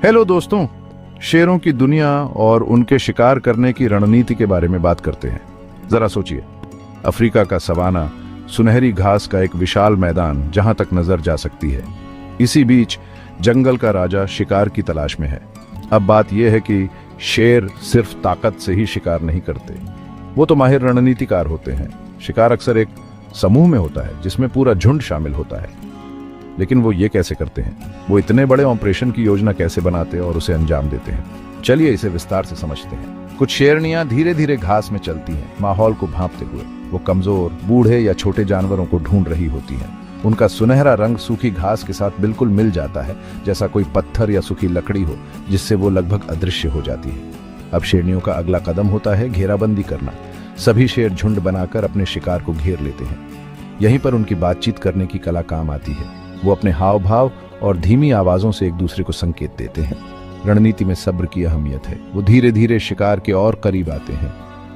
Hello दोस्तों, शेरों की दुनिया और उनके शिकार करने की रणनीति के बारे में बात करते हैं। जरा सोचिए, अफ्रीका का सवाना, सुनहरी घास का एक विशाल मैदान जहां तक नजर जा सकती है। इसी बीच जंगल का राजा शिकार की तलाश में है। अब बात यह है कि शेर सिर्फ ताकत से ही शिकार नहीं करते, वो तो माहिर रणनीतिकार होते हैं। शिकार अक्सर एक समूह में होता है जिसमें पूरा झुंड शामिल होता है। लेकिन वो ये कैसे करते हैं? वो इतने बड़े ऑपरेशन की योजना कैसे बनाते हैं और उसे अंजाम देते हैं? चलिए इसे विस्तार से समझते हैं। कुछ शेरनियां धीरे धीरे घास में चलती हैं, माहौल को भांपते हुए। वो कमजोर, बूढ़े या छोटे जानवरों को ढूंढ रही होती हैं। उनका सुनहरा रंग सूखी घास के साथ बिल्कुल मिल जाता है, जैसा कोई पत्थर या सूखी लकड़ी हो, जिससे वो लगभग अदृश्य हो जाती है। अब शेरनियों का अगला कदम होता है घेराबंदी करना। सभी शेर झुंड बनाकर अपने शिकार को घेर लेते हैं। यहीं पर उनकी बातचीत करने की कला काम आती है। वो अपने हाव भाव और धीमी आवाजों से एक दूसरे को संकेत देते हैं। रणनीति में सब्र की अहमियत है। वो धीरे धीरे शिकार के और करीब आते हैं,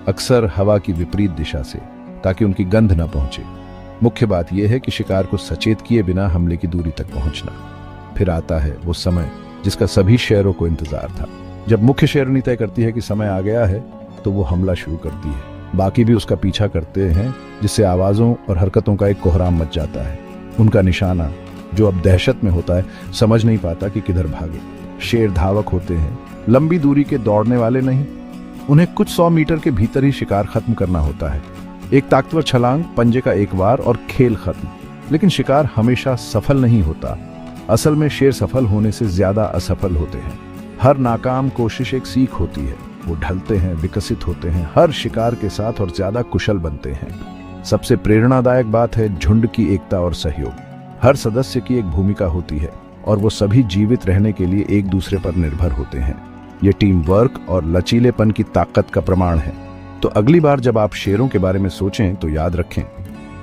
अक्सर हवा की विपरीत दिशा से, ताकि उनकी गंध न पहुंचे। मुख्य बात यह है कि शिकार को सचेत किए बिना हमले की दूरी तक पहुंचना। फिर आता है वो समय जिसका सभी शेरों को इंतजार था। जब मुख्य शेरनी तय करती है कि समय आ गया है, तो वो हमला शुरू करती है। बाकी भी उसका पीछा करते हैं, जिससे आवाजों और हरकतों का एक कोहराम मच जाता है। उनका निशाना, जो अब दहशत में होता है, समझ नहीं पाता कि किधर भागे। शेर धावक होते हैं, लंबी दूरी के दौड़ने वाले नहीं। उन्हें कुछ 100 मीटर के भीतर ही शिकार खत्म करना होता है। एक ताकतवर छलांग, पंजे का एक वार और खेल खत्म। लेकिन शिकार हमेशा सफल नहीं होता। असल में शेर सफल होने से ज्यादा असफल होते हैं। हर नाकाम कोशिश एक सीख होती है। वो ढलते हैं, विकसित होते हैं, हर शिकार के साथ और ज्यादा कुशल बनते हैं। सबसे प्रेरणादायक बात है झुंड की एकता और सहयोग। हर सदस्य की एक भूमिका होती है और वो सभी जीवित रहने के लिए एक दूसरे पर निर्भर होते हैं। ये टीम वर्क और लचीलेपन की ताकत का प्रमाण है। तो अगली बार जब आप शेरों के बारे में सोचें तो याद रखें,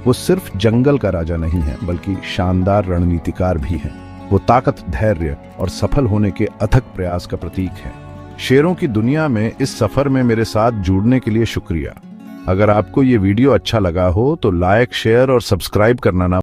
वो सिर्फ जंगल का राजा नहीं है, बल्कि शानदार रणनीतिकार भी हैं। वो ताकत, धैर्य और सफल होने के अथक प्रयास का प्रतीक है। शेरों की दुनिया में इस सफर में मेरे साथ जुड़ने के लिए शुक्रिया। अगर आपको ये वीडियो अच्छा लगा हो तो लाइक, शेयर और सब्सक्राइब करना ना